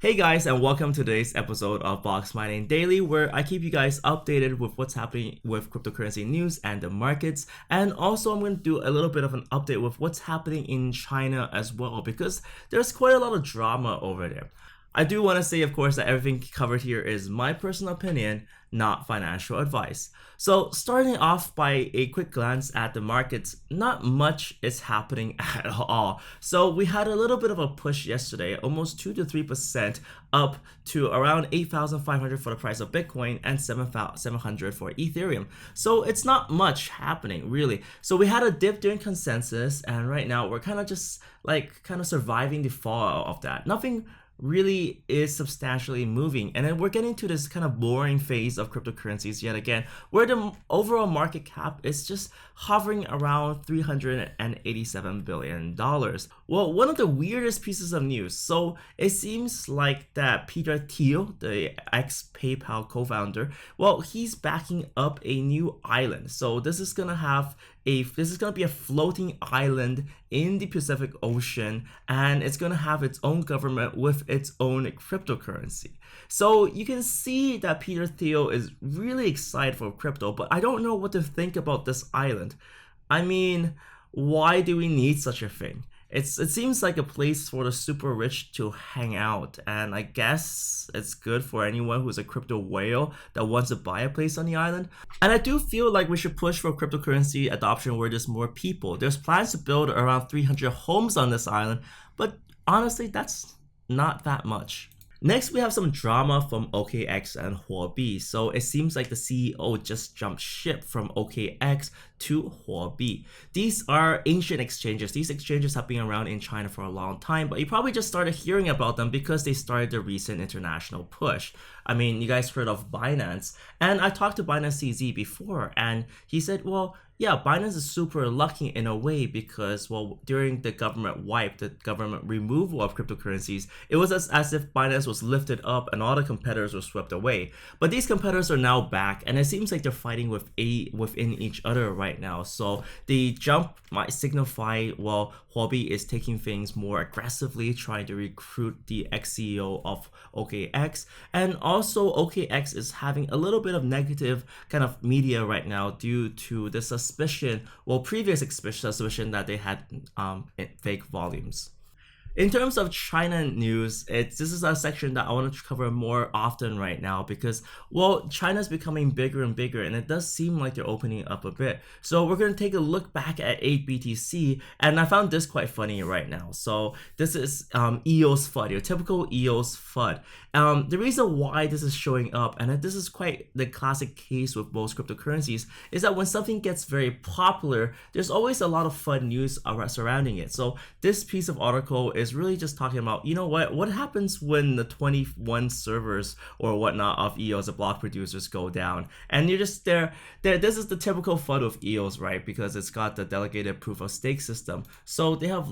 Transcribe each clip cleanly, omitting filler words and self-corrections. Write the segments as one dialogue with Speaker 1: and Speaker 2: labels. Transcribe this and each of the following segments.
Speaker 1: Hey guys, and welcome to today's episode of Boxmining Daily, where I keep you guys updated with what's happening with cryptocurrency news and the markets. And also, I'm going to do a little bit of an update with what's happening in China as well, because there's quite a lot of drama over there. I do want to say, of course, that everything covered here is my personal opinion, not financial advice. So, starting off by a quick glance at the markets, not much is happening at all. So, we had a little bit of a push yesterday, almost 2 to 3% up to around 8,500 for the price of Bitcoin and 7,700 for Ethereum. So, it's not much happening really. So, we had a dip during consensus, and right now we're kind of just surviving the fall of that. Nothing really is substantially moving, and then we're getting to this kind of boring phase of cryptocurrencies yet again, where the overall market cap is just hovering around $387 billion. Well, one of the weirdest pieces of news, so it seems like that Peter Thiel, the ex-PayPal co-founder, well, he's backing up a new island. So this is gonna be a floating island in the Pacific Ocean, and it's gonna have its own government with its own cryptocurrency. So you can see that Peter Thiel is really excited for crypto, but I don't know what to think about this island. I mean, why do we need such a thing? It seems like a place for the super rich to hang out, and I guess it's good for anyone who's a crypto whale that wants to buy a place on the island. And I do feel like we should push for cryptocurrency adoption where there's more people. There's plans to build around 300 homes on this island, but honestly, that's not that much. Next, we have some drama from OKEx and Huobi. So it seems like the CEO just jumped ship from OKEx to Huobi. These are ancient exchanges. These exchanges have been around in China for a long time, but you probably just started hearing about them because they started the recent international push. I mean, you guys heard of Binance, and I talked to Binance CZ before, and he said, well, yeah, Binance is super lucky in a way because, well, during the government wipe, the government removal of cryptocurrencies, it was as if Binance was lifted up and all the competitors were swept away. But these competitors are now back, and it seems like they're fighting within each other right now. So the jump might signify, well, Huobi is taking things more aggressively, trying to recruit the ex-CEO of OKEx. And also, OKEx is having a little bit of negative kind of media right now due to the previous suspicion that they had fake volumes. In terms of China news, this is a section that I want to cover more often right now because, well, China's becoming bigger and bigger, and it does seem like they're opening up a bit. So we're going to take a look back at 8BTC, and I found this quite funny right now. So this is EOS FUD, your typical EOS FUD. The reason why this is showing up, and this is quite the classic case with most cryptocurrencies, is that when something gets very popular, there's always a lot of FUD news surrounding it. So this piece of article is really just talking about, you know what happens when the 21 servers or whatnot of EOS, the block producers, go down, and you're just there. This is the typical FUD of EOS, right? Because it's got the delegated proof of stake system, so they have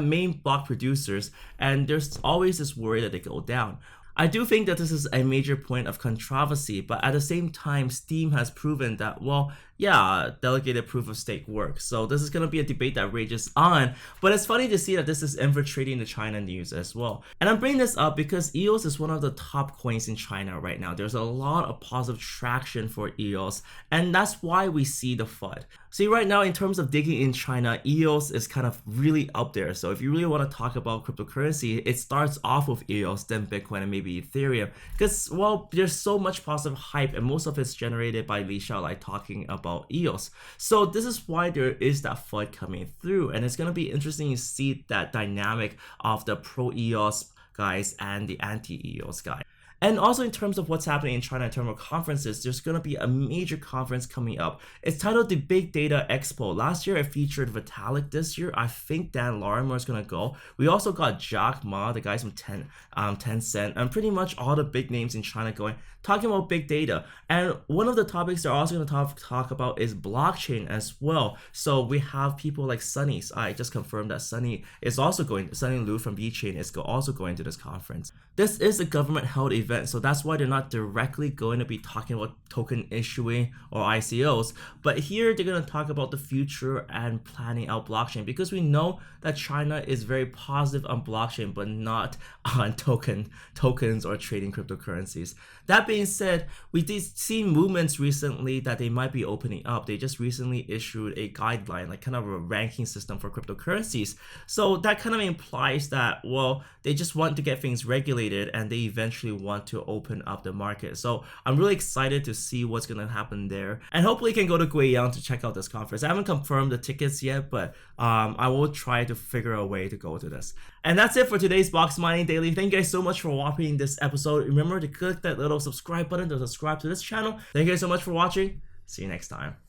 Speaker 1: main block producers, and there's always this worry that they go down. I do think that this is a major point of controversy, but at the same time, Steam has proven that, well, yeah, delegated proof of stake works. So this is going to be a debate that rages on, but it's funny to see that this is infiltrating the China news as well. And I'm bringing this up because EOS is one of the top coins in China right now. There's a lot of positive traction for EOS, and that's why we see the FUD. See, right now, in terms of digging in China, EOS is kind of really up there. So if you really want to talk about cryptocurrency, it starts off with EOS, then Bitcoin, and maybe Ethereum. Because, well, there's so much positive hype, and most of it's generated by Li Xiaolai talking about EOS. So this is why there is that FUD coming through, and it's going to be interesting to see that dynamic of the pro EOS guys and the anti EOS guy. And also in terms of what's happening in China in terms of conferences, there's going to be a major conference coming up. It's titled the Big Data Expo. Last year it featured Vitalik. This year I think Dan Lorimer is going to go. We also got Jack Ma, the guys from Tencent, and pretty much all the big names in China going, talking about big data. And one of the topics they're also going to talk about is blockchain as well. So we have people like Sunny. I just confirmed that Sunny Lu from VeChain is also going to this conference. This is a government-held event event, so that's why they're not directly going to be talking about token issuing or ICOs. But here they're going to talk about the future and planning out blockchain, because we know that China is very positive on blockchain but not on tokens or trading cryptocurrencies. That being said, we did see movements recently that they might be opening up. They just recently issued a guideline, like kind of a ranking system for cryptocurrencies. So that kind of implies that, well, they just want to get things regulated and they eventually want to open up the market. So I'm really excited to see what's going to happen there, and hopefully can go to Guiyang to check out this conference. I haven't confirmed the tickets yet, but I will try to figure a way to go to this. And that's it for today's Boxmining Daily. Thank you guys so much for watching this episode. Remember to click that little subscribe button to subscribe to this channel. Thank you guys so much for watching. See you next time.